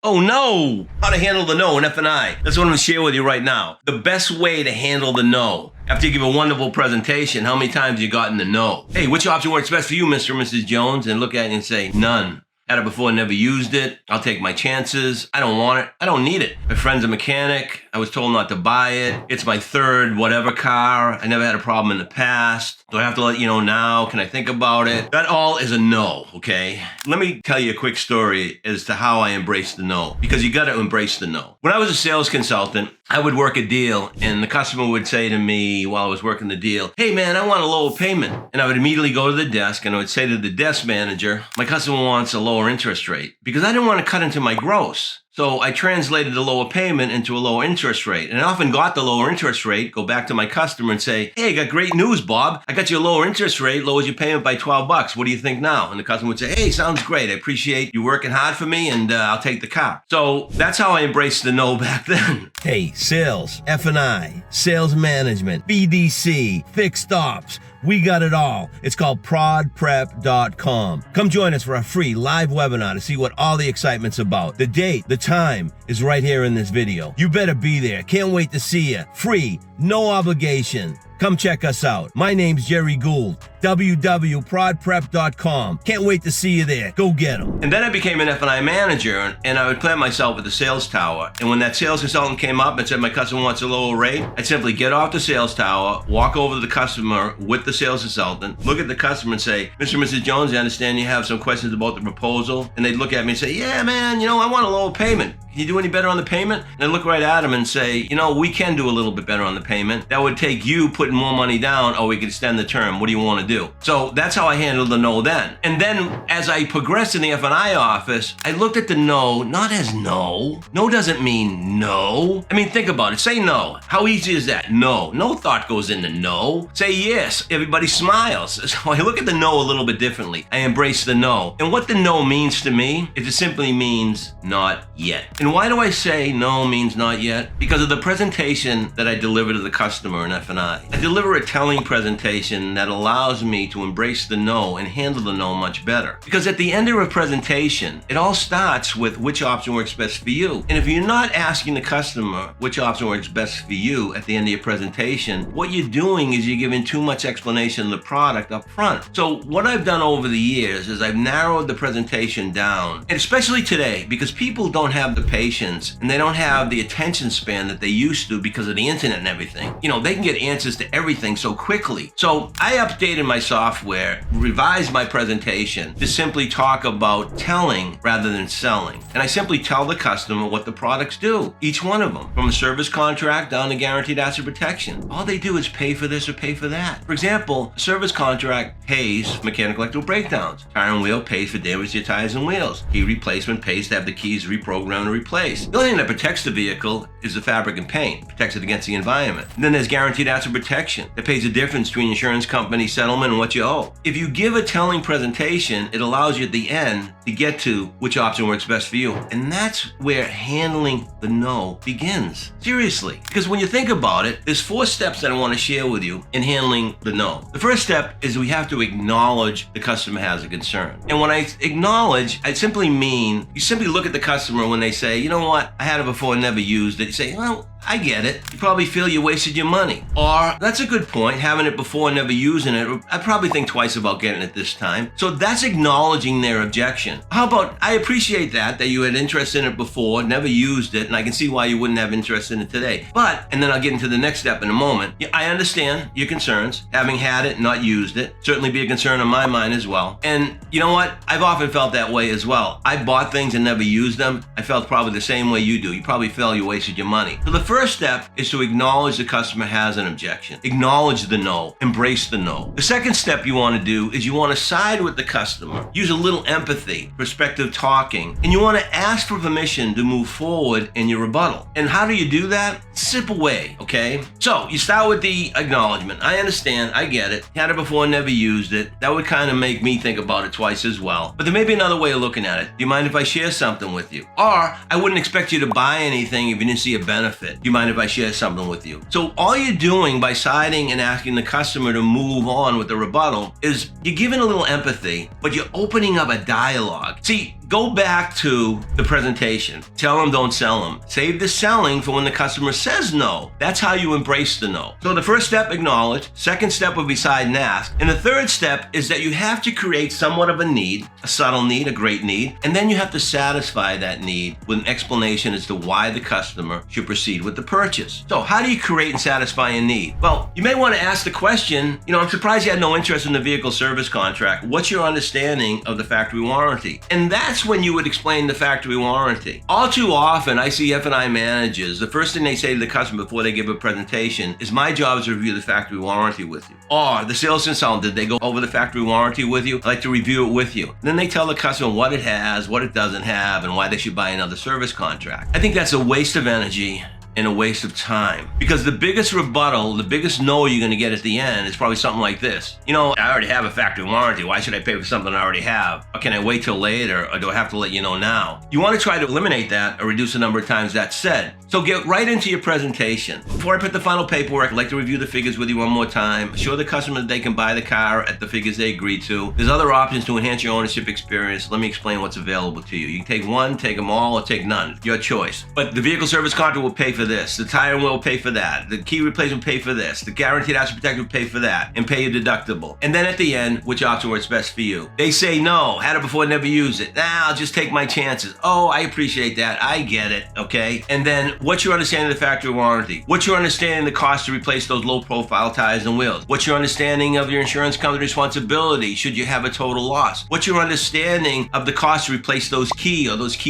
Oh no! How to handle the no in F&I. That's what I'm going to share with you right now. The best way to handle the no. After you give a wonderful presentation, how many times you gotten the no? Hey, which option works best for you, Mr. and Mrs. Jones? And look at it and say, none. Had it before, never used it. I'll take my chances. I don't want it. I don't need it. My friend's a mechanic. I was told not to buy it. It's my third whatever car. I never had a problem in the past. Do I have to let you know now? Can I think about it? That all is a no, okay? Let me tell you a quick story as to how I embraced the no, because you got to embrace the no. When I was a sales consultant, I would work a deal and the customer would say to me while I was working the deal, hey man, I want a lower payment. And I would immediately go to the desk and I would say to the desk manager, my customer wants a lower interest rate, because I didn't want to cut into my gross. So I translated the lower payment into a lower interest rate. And I often got the lower interest rate, go back to my customer and say, hey, I got great news, Bob. I got you a lower interest rate, lowers your payment by $12. What do you think now? And the customer would say, hey, sounds great. I appreciate you working hard for me and I'll take the car. So that's how I embraced the no back then. Hey, sales, F&I, sales management, BDC, fixed ops. We got it all. It's called prodprep.com. Come join us for a free live webinar to see what all the excitement's about. The date, the time is right here in this video. You better be there. Can't wait to see you. Free, no obligation. Come check us out. My name's Gerry Gould, www.prodprep.com. Can't wait to see you there. Go get them. And then I became an F&I manager, and I would plant myself at the sales tower. And when that sales consultant came up and said my customer wants a lower rate, I'd simply get off the sales tower, walk over to the customer with the sales consultant, look at the customer and say, Mr. and Mrs. Jones, I understand you have some questions about the proposal. And they'd look at me and say, yeah, man, I want a lower payment. Can you do any better on the payment? And I'd look right at them and say, we can do a little bit better on the payment. That would take you putting more money down, or we could extend the term. What do you want to do? So that's how I handled the no then. And then as I progressed in the F&I office, I looked at the no not as no. No doesn't mean no. I mean, think about it. Say no. How easy is that? No. No thought goes into no. Say yes. Everybody smiles. So I look at the no a little bit differently. I embrace the no. And what the no means to me is it simply means not yet. And why do I say no means not yet? Because of the presentation that I deliver to the customer in F&I. I deliver a telling presentation that allows me to embrace the no and handle the no much better. Because at the end of a presentation, it all starts with which option works best for you. And if you're not asking the customer which option works best for you at the end of your presentation, what you're doing is you're giving too much explanation of the product up front. So what I've done over the years is I've narrowed the presentation down, and especially today, because people don't have the patience and they don't have the attention span that they used to because of the internet and everything. They can get answers to everything so quickly. So I updated my software, revised my presentation to simply talk about telling rather than selling. And I simply tell the customer what the products do, each one of them, from a service contract down to guaranteed asset protection. All they do is pay for this or pay for that. For example, a service contract pays for mechanical electrical breakdowns. Tire and wheel pays for damage to your tires and wheels. Key replacement pays to have the keys reprogrammed and replaced. The only thing that protects the vehicle is the fabric and paint. It protects it against the environment. And then there's guaranteed asset protection that pays the difference between insurance company settlement and what you owe. If you give a telling presentation, it allows you at the end to get to which option works best for you. And that's where handling the no begins. Seriously. Because when you think about it, there's 4 steps that I want to share with you in handling the no. The first step is we have to acknowledge the customer has a concern. And when I acknowledge, I simply mean, you simply look at the customer when they say, you know what, I had it before, never used it. You say, well, I get it. You probably feel you wasted your money. Or, that's a good point, having it before and never using it. I'd probably think twice about getting it this time. So that's acknowledging their objection. How about, I appreciate that you had interest in it before, never used it, and I can see why you wouldn't have interest in it today. But, and then I'll get into the next step in a moment. I understand your concerns. Having had it, not used it, certainly be a concern on my mind as well. And you know what? I've often felt that way as well. I bought things and never used them. I felt probably the same way you do. You probably felt you wasted your money. So the first step is to acknowledge the customer has an objection. Acknowledge the no. Embrace the no. The second step you want to do is you want to side with the customer. Use a little empathy, perspective talking, and you want to ask for permission to move forward in your rebuttal. And how do you do that? Simple way, okay? So you start with the acknowledgement. I understand. I get it. Had it before, never used it. That would kind of make me think about it twice as well. But there may be another way of looking at it. Do you mind if I share something with you? Or I wouldn't expect you to buy anything if you didn't see a benefit. Do you mind if I share something with you? So all you're doing by siding and asking the customer to move on with the rebuttal is you're giving a little empathy, but you're opening up a dialogue. See, Go back to the presentation. Tell them, don't sell them. Save the selling for when the customer says no. That's how you embrace the no. So the first step, acknowledge. Second step would be decide and ask. And the third step is that you have to create somewhat of a need, a subtle need, a great need, and then you have to satisfy that need with an explanation as to why the customer should proceed with the purchase. So how do you create and satisfy a need? Well, you may want to ask the question, I'm surprised you had no interest in the vehicle service contract. What's your understanding of the factory warranty? And that's when you would explain the factory warranty. All too often, I see F&I managers, the first thing they say to the customer before they give a presentation is, my job is to review the factory warranty with you. Or the sales consultant, did they go over the factory warranty with you? I'd like to review it with you. And then they tell the customer what it has, what it doesn't have, and why they should buy another service contract. I think that's a waste of energy and a waste of time. Because the biggest rebuttal, the biggest no you're going to get at the end is probably something like this. I already have a factory warranty. Why should I pay for something I already have? Or can I wait till later? Or do I have to let you know now? You want to try to eliminate that or reduce the number of times that's said. So get right into your presentation. Before I put the final paperwork, I'd like to review the figures with you one more time. Show the customer that they can buy the car at the figures they agreed to. There's other options to enhance your ownership experience. Let me explain what's available to you. You can take one, take them all, or take none. Your choice. But the vehicle service contract will pay for this. The tire and wheel will pay for that. The key replacement will pay for this. The guaranteed asset protector will pay for that and pay your deductible. And then at the end, which option works best for you? They say no, had it before, never use it. I'll just take my chances. Oh, I appreciate that. I get it, okay? And then what's your understanding of the factory warranty? What's your understanding of the cost to replace those low profile tires and wheels? What's your understanding of your insurance company responsibility should you have a total loss? What's your understanding of the cost to replace those key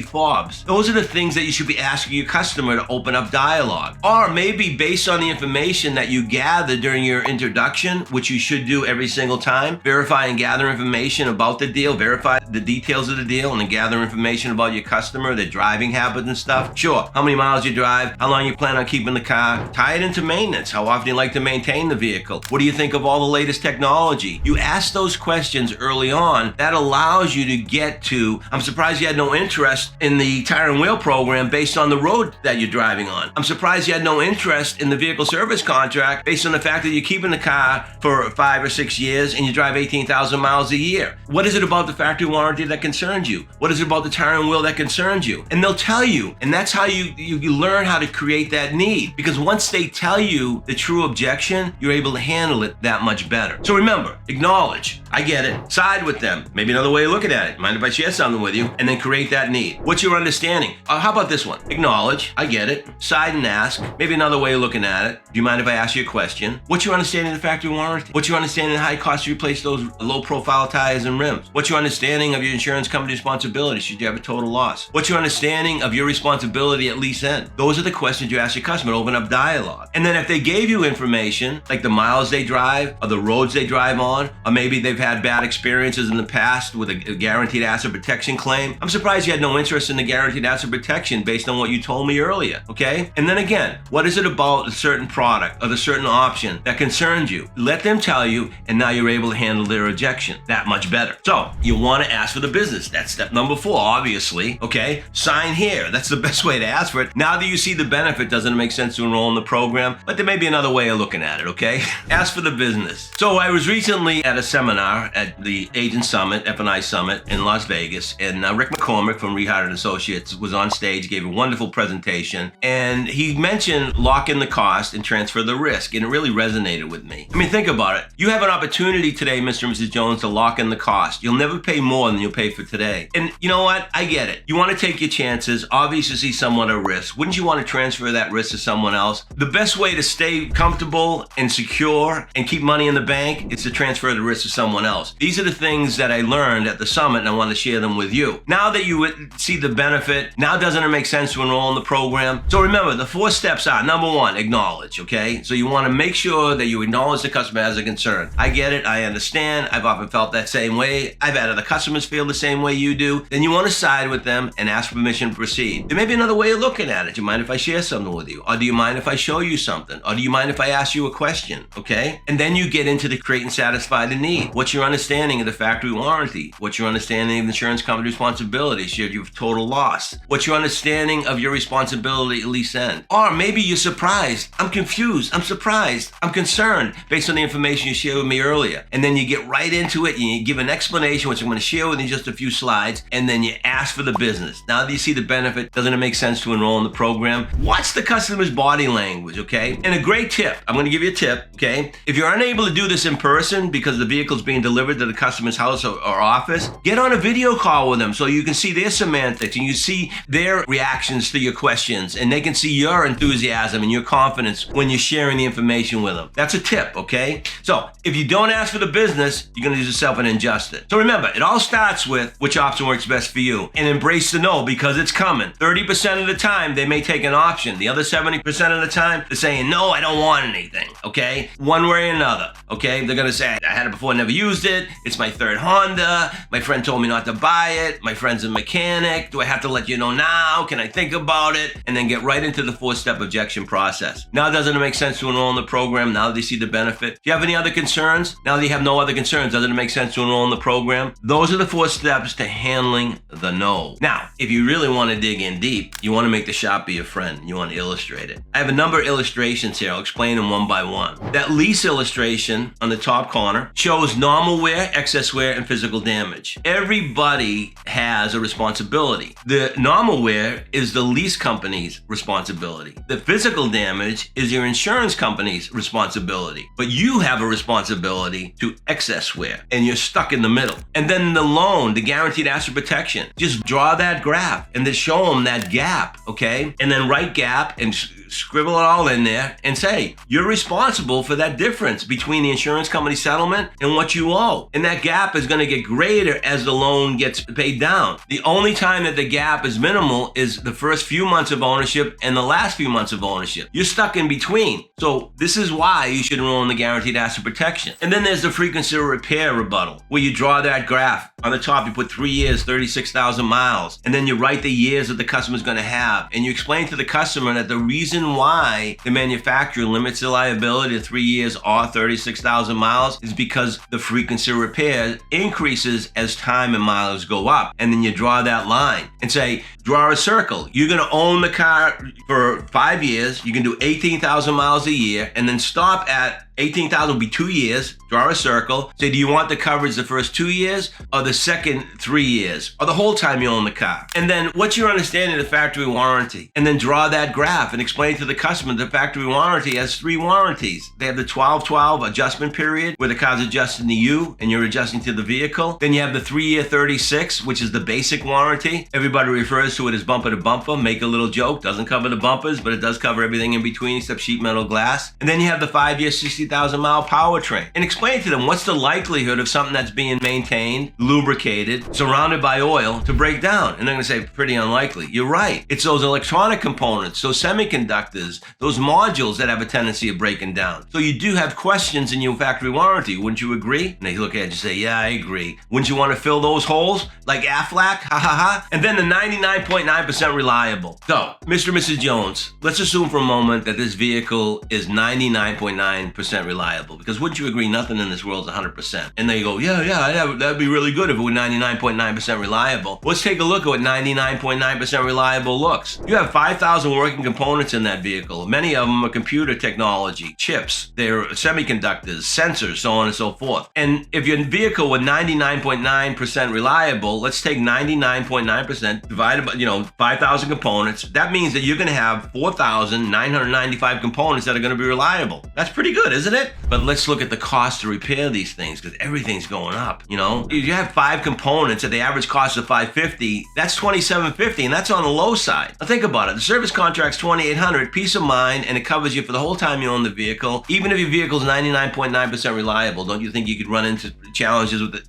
fobs? Those are the things that you should be asking your customer to open up dialogue. Or maybe based on the information that you gather during your introduction, which you should do every single time, verify and gather information about the deal, verify the details of the deal, and then gather information about your customer, their driving habits and stuff. Sure, how many miles you drive, how long you plan on keeping the car, tie it into maintenance, how often you like to maintain the vehicle, what do you think of all the latest technology? You ask those questions early on. That allows you to get to, I'm surprised you had no interest in the tire and wheel program based on the road that you're driving on. I'm surprised you had no interest in the vehicle service contract based on the fact that you're keeping the car for 5 or 6 years and you drive 18,000 miles a year. What is it about the factory warranty that concerns you? What is it about the tire and wheel that concerns you? And they'll tell you. And that's how you learn how to create that need. Because once they tell you the true objection, you're able to handle it that much better. So remember, acknowledge. I get it. Side with them. Maybe another way of looking at it. Mind if I share something with you? And then create that need. What's your understanding? How about this one? Acknowledge. I get it. Side and ask. Maybe another way of looking at it. Do you mind if I ask you a question? What's your understanding of the factory warranty? What's your understanding of how it costs to replace those low profile tires and rims? What's your understanding of your insurance company responsibility should you have a total loss? What's your understanding of your responsibility at lease end? Those are the questions you ask your customer to open up dialogue. And then if they gave you information, like the miles they drive, or the roads they drive on, or maybe they've had bad experiences in the past with a guaranteed asset protection claim, I'm surprised you had no interest in the guaranteed asset protection based on what you told me earlier, okay? And then again, what is it about a certain product or the certain option that concerns you? Let them tell you, and now you're able to handle their objection that much better. So you want to ask for the business. That's step number 4, obviously, okay? Sign here. That's the best way to ask for it. Now that you see the benefit, doesn't it make sense to enroll in the program? But there may be another way of looking at it, okay? Ask for the business. So I was recently at a seminar at the Agent Summit, F&I Summit in Las Vegas, and Rick McCormick from Rehard & Associates was on stage, gave a wonderful presentation, and he mentioned lock in the cost and transfer the risk, and it really resonated with me. I mean, think about it. You have an opportunity today, Mr. and Mrs. Jones, to lock in the cost. You'll never pay more than you'll pay for today. And you know what? I get it. You want to take your chances, obviously see someone at risk. Wouldn't you want to transfer that risk to someone else? The best way to stay comfortable and secure and keep money in the bank is to transfer the risk to someone else. These are the things that I learned at the summit, and I want to share them with you. Now that you see the benefit, now doesn't it make sense to enroll in the program? So remember, the 4 steps are, number 1, acknowledge, okay? So you want to make sure that you acknowledge the customer has a concern. I get it. I understand. I've often felt that same way. I've had other customers feel the same way you do. Then you want to side with them and ask permission to proceed. There may be another way of looking at it. Do you mind if I share something with you? Or do you mind if I show you something? Or do you mind if I ask you a question? Okay? And then you get into the create and satisfy the need. What's your understanding of the factory warranty? What's your understanding of the insurance company responsibility should you have total loss? What's your understanding of your responsibility at least send. Or maybe you're surprised. I'm confused. I'm surprised. I'm concerned based on the information you shared with me earlier. And then you get right into it and you give an explanation, which I'm going to share with you in just a few slides, and then you ask for the business. Now that you see the benefit, doesn't it make sense to enroll in the program? Watch the customer's body language, okay? And a great tip, I'm going to give you a tip, okay? If you're unable to do this in person because the vehicle's being delivered to the customer's house or office, get on a video call with them so you can see their semantics and you see their reactions to your questions, and they can see your enthusiasm and your confidence when you're sharing the information with them. That's a tip, okay? So if you don't ask for the business, you're going to do yourself an injustice. So remember, it all starts with which option works best for you, and embrace the no because it's coming. 30% of the time, they may take an option. The other 70% of the time, they're saying, no, I don't want anything, okay? One way or another, okay? They're going to say, I had it before, never used it. It's my third Honda. My friend told me not to buy it. My friend's a mechanic. Do I have to let you know now? Can I think about it? And then get right into the 4-step objection process. Now, doesn't it make sense to enroll in the program now that you see the benefit? Do you have any other concerns? Now that you have no other concerns, doesn't it make sense to enroll in the program? Those are the 4 steps to handling the no. Now, if you really want to dig in deep, you want to make the shop be your friend. You want to illustrate it. I have a number of illustrations here. I'll explain them one by one. That lease illustration on the top corner shows normal wear, excess wear, and physical damage. Everybody has a responsibility. The normal wear is the lease company's responsibility. The physical damage is your insurance company's responsibility. But you have a responsibility to excess wear, and you're stuck in the middle. And then the loan, the guaranteed asset protection, just draw that graph and then show them that gap, okay? And then write gap and scribble it all in there and say, you're responsible for that difference between the insurance company settlement and what you owe. And that gap is going to get greater as the loan gets paid down. The only time that the gap is minimal is the first few months of ownership and the last few months of ownership. You're stuck in between. So this is why you should enroll in the guaranteed asset protection. And then there's the frequency of repair rebuttal, where you draw that graph. On the top, you put 3 years, 36,000 miles, and then you write the years that the customer's going to have. And you explain to the customer that the reason why the manufacturer limits the liability to 3 years or 36,000 miles is because the frequency of repair increases as time and miles go up. And then you draw that line and say, draw a circle. You're going to own the car for 5 years. You can do 18,000 miles a year and then stop at 18,000 will be 2 years. Draw a circle. Say, do you want the coverage the first 2 years or the second 3 years or the whole time you own the car? And then what's your understanding of the factory warranty? And then draw that graph and explain to the customer the factory warranty has 3 warranties. They have the 12-12 adjustment period where the car's adjusting to you and you're adjusting to the vehicle. Then you have the 3-year 36, which is the basic warranty. Everybody refers to it as bumper to bumper. Make a little joke. Doesn't cover the bumpers, but it does cover everything in between except sheet metal glass. And then you have the 5-year 60,000 mile powertrain. And explain to them what's the likelihood of something that's being maintained, lubricated, surrounded by oil to break down. And they're going to say, pretty unlikely. You're right. It's those electronic components, those semiconductors, those modules that have a tendency of breaking down. So you do have questions in your factory warranty. Wouldn't you agree? And they look at you and say, yeah, I agree. Wouldn't you want to fill those holes like Aflac? Ha ha ha. And then the 99.9% reliable. So, Mr. and Mrs. Jones, let's assume for a moment that this vehicle is 99.9% reliable, because wouldn't you agree nothing in this world is 100%? And they go, yeah, that'd be really good if it were 99.9% reliable. Let's take a look at what 99.9% reliable looks. You have 5,000 working components in that vehicle. Many of them are computer technology, chips, they're semiconductors, sensors, so on and so forth. And if your vehicle were 99.9% reliable, let's take 99.9% divided by, 5,000 components. That means that you're going to have 4,995 components that are going to be reliable. That's pretty good, isn't it? But let's look at the cost to repair these things, because everything's going up, If you have 5 components at the average cost of $550, that's $2,750, and that's on the low side. Now think about it. The service contract's $2,800, peace of mind, and it covers you for the whole time you own the vehicle. Even if your vehicle's 99.9% reliable, don't you think you could run into challenges with it,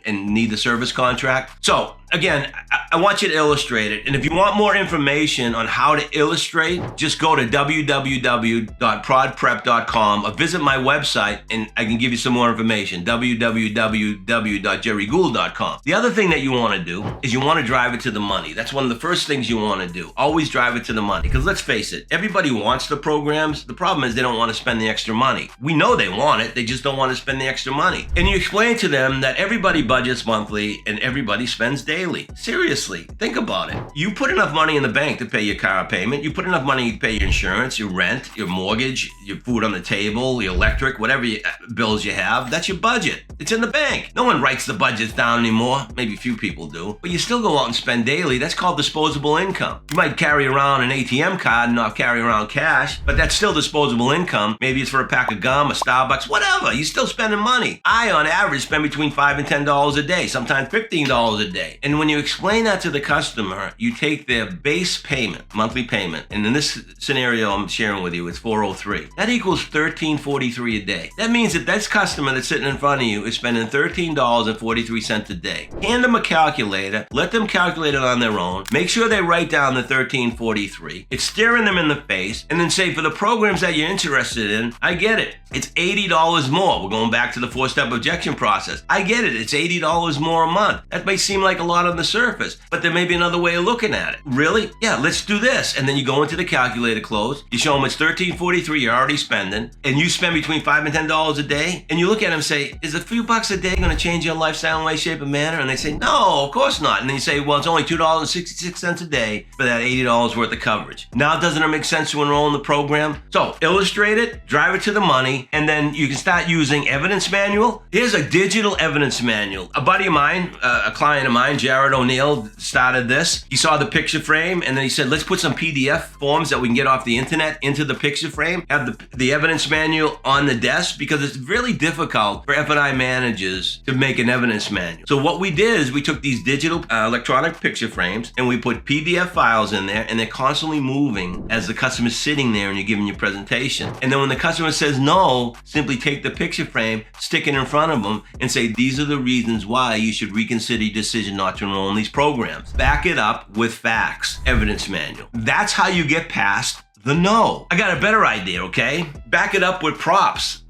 and need the service contract? So again, I want you to illustrate it. And if you want more information on how to illustrate, just go to www.prodprep.com or visit my website and I can give you some more information, www.gerrygould.com. The other thing that you want to do is you want to drive it to the money. That's one of the first things you want to do. Always drive it to the money. Because let's face it, everybody wants the programs. The problem is they don't want to spend the extra money. We know they want it. They just don't want to spend the extra money. And you explain to them that everybody budgets monthly and everybody spends daily. daily. Seriously, think about it. You put enough money in the bank to pay your car payment. You put enough money to pay your insurance, your rent, your mortgage, your food on the table, your electric, whatever bills you have. That's your budget. It's in the bank. No one writes the budgets down anymore. Maybe a few people do. But you still go out and spend daily. That's called disposable income. You might carry around an ATM card and not carry around cash, but that's still disposable income. Maybe it's for a pack of gum, a Starbucks, whatever. You're still spending money. I, on average, spend between $5 and $10 a day, sometimes $15 a day. And when you explain that to the customer, you take their base payment, monthly payment, and in this scenario I'm sharing with you, it's $403. That equals $13.43 a day. That means that this customer that's sitting in front of you is spending $13.43 a day. Hand them a calculator, let them calculate it on their own, make sure they write down the $13.43. It's staring them in the face, and then say, for the programs that you're interested in, I get it. It's $80 more. We're going back to the 4-step objection process. I get it. It's $80 more a month. That may seem like a lot on the surface, but there may be another way of looking at it. Really? Yeah, let's do this. And then you go into the calculator close. You show them it's $13.43 you're already spending, and you spend between $5 and $10 a day. And you look at them and say, is a few bucks a day going to change your lifestyle in way, shape, and manner? And they say, no, of course not. And then you say, well, it's only $2.66 a day for that $80 worth of coverage. Now, doesn't it make sense to enroll in the program? So illustrate it, drive it to the money, and then you can start using evidence manual. Here's a digital evidence manual. A buddy of mine, a client of mine, Jared O'Neill, started this. He saw the picture frame, and then he said, let's put some PDF forms that we can get off the internet into the picture frame, have the evidence manual on the desk, because it's really difficult for F&I managers to make an evidence manual. So what we did is we took these digital electronic picture frames, and we put PDF files in there, and they're constantly moving as the customer's sitting there and you're giving your presentation. And then when the customer says no, simply take the picture frame, stick it in front of them, and say, these are the reasons why you should reconsider your decision not to enroll in these programs. Back it up with facts, evidence manual. That's how you get past the no. I got a better idea, okay? Back it up with props.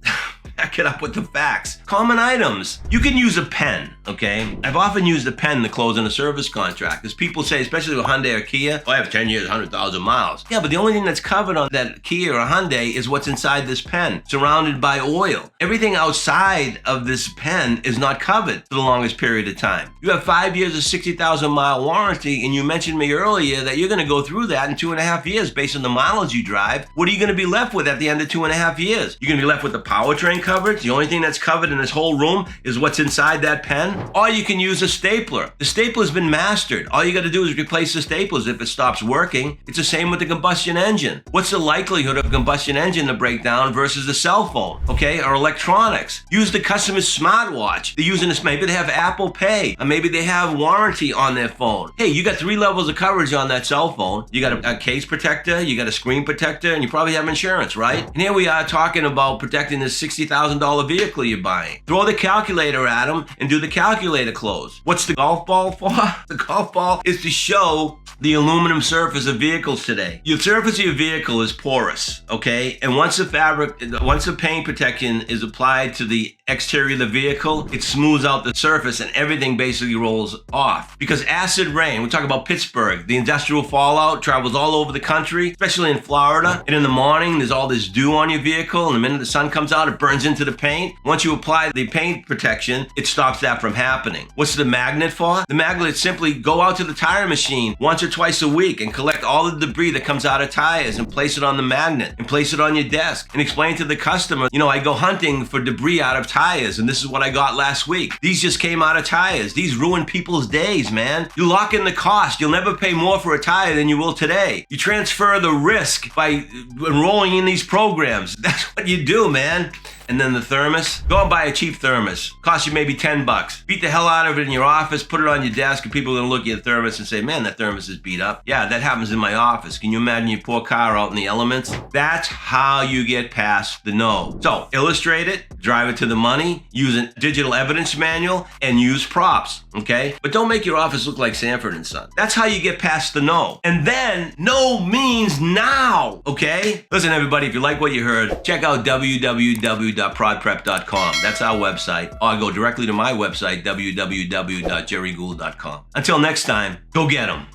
Back it up with the facts. Common items. You can use a pen, okay? I've often used a pen to close on a service contract, because people say, especially with Hyundai or Kia, oh, I have 10 years, 100,000 miles. Yeah, but the only thing that's covered on that Kia or Hyundai is what's inside this pen, surrounded by oil. Everything outside of this pen is not covered for the longest period of time. You have 5 years of 60,000 mile warranty, and you mentioned me earlier that you're going to go through that in 2.5 years based on the mileage you drive. What are you going to be left with at the end of 2.5 years? You're going to be left with the powertrain coverage. The only thing that's covered in this whole room is what's inside that pen. Or you can use a stapler. The stapler's been mastered. All you got to do is replace the staplers if it stops working. It's the same with the combustion engine. What's the likelihood of a combustion engine to break down versus a cell phone, okay, or electronics? Use the customer's smartwatch. They're using this, maybe they have Apple Pay, or maybe they have warranty on their phone. Hey, you got 3 levels of coverage on that cell phone. You got a case protector, you got a screen protector, and you probably have insurance, right? And here we are talking about protecting this $60,000 vehicle you're buying. Throw the calculator at them and do the calculator close. What's the golf ball for? The golf ball is to show the aluminum surface of vehicles today. Your surface of your vehicle is porous, okay? And once the paint protection is applied to the exterior of the vehicle, it smooths out the surface and everything basically rolls off. Because acid rain, we talk about Pittsburgh, the industrial fallout travels all over the country, especially in Florida. And in the morning, there's all this dew on your vehicle, and the minute the sun comes out, it burns into the paint. Once you apply the paint protection, it stops that from happening. What's the magnet for? The magnet simply go out to the tire machine once or twice a week and collect all the debris that comes out of tires and place it on the magnet and place it on your desk and explain to the customer, you know, I go hunting for debris out of tires and this is what I got last week. These just came out of tires. These ruin people's days, man. You lock in the cost. You'll never pay more for a tire than you will today. You transfer the risk by enrolling in these programs. That's what you do, man. And then the thermos, go and buy a cheap thermos. Cost you maybe $10. Beat the hell out of it in your office, put it on your desk, and people are gonna look at your thermos and say, man, that thermos is beat up. Yeah, that happens in my office. Can you imagine your poor car out in the elements? That's how you get past the no. So illustrate it, drive it to the money, use a digital evidence manual, and use props, okay? But don't make your office look like Sanford & Son. That's how you get past the no. And then no means now, okay? Listen, everybody, if you like what you heard, check out www.prodprep.com. That's our website. Or go directly to my website, www.gerrygould.com. Until next time, go get 'em.